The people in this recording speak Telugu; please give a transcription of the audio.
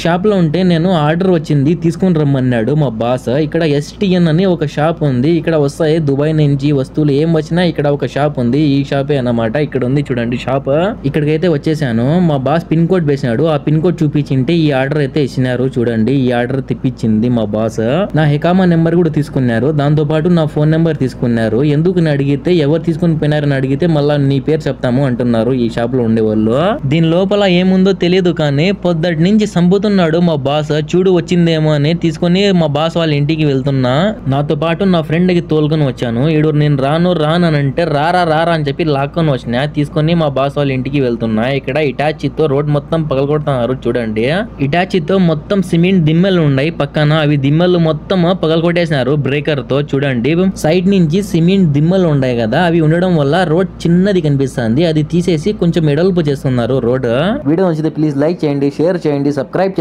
షాప్ లో ఉంటే నేను ఆర్డర్ వచ్చింది తీసుకుని రమ్మన్నాడు మా బాస్. ఇక్కడ STN అని ఒక షాప్ ఉంది. ఇక్కడ వస్తాయి దుబాయ్ నుంచి వస్తువులు ఏం వచ్చినా ఇక్కడ ఒక షాప్ ఉంది. ఈ షాపే అన్నమాట. ఇక్కడ ఉంది చూడండి షాప్. ఇక్కడికైతే వచ్చేసాను. మా బాస్ పిన్ కోడ్ వేసినాడు. ఆ పిన్ కోడ్ చూపించింటే ఈ ఆర్డర్ అయితే ఇచ్చినారు. చూడండి ఈ ఆర్డర్ తిప్పించింది మా బాస్. నా హెకామా నెంబర్ కూడా తీసుకున్నారు. దాంతో పాటు నా ఫోన్ నెంబర్ తీసుకున్నారు. ఎందుకు అడిగితే ఎవరు తీసుకుని పోయినారని అడిగితే మళ్ళా నీ పేరు చెప్తాము అంటున్నారు ఈ షాప్ లో ఉండేవాళ్ళు. దీని లోపల ఏముందో తెలియదు కానీ పొద్దుటి నుంచి సంపుతున్నాడు మా బాస్. చూడు వచ్చిందేమో అని తీసుకుని మా బాస్ వాళ్ళ ఇంటికి వెళ్తున్నా. నాతో పాటు నా ఫ్రెండ్ కి తోలుకొని వచ్చాను. ఈడు నేను రానంటే రారా అని చెప్పి లాక్కొని వచ్చినా. తీసుకొని మా బాస్ వాళ్ళ ఇంటికి వెళ్తున్నా. ఇక్కడ ఇటాచితో రోడ్ మొత్తం పగలగొడుతున్నారు. చూడండి ఇటాచితో మొత్తం సిమెంట్ దిమ్మెలు ఉన్నాయి పక్కన. అవి దిమ్మెలు మొత్తం పగలగొట్టేసినారు బ్రేకర్ తో. చూడండి సైడ్ నుంచి సిమెంట్ దిమ్మలు ఉన్నాయి కదా, అవి ఉండడం వల్ల రోడ్ చిన్నది కనిపిస్తుంది. అది తీసేసి కొంచెం ఎడల్పు చేస్తున్నారు రోడ్. వీడియో నచ్చితే ప్లీజ్ లైక్ చేయండి, షేర్ చేయండి, సబ్స్క్రైబ్ చేయండి.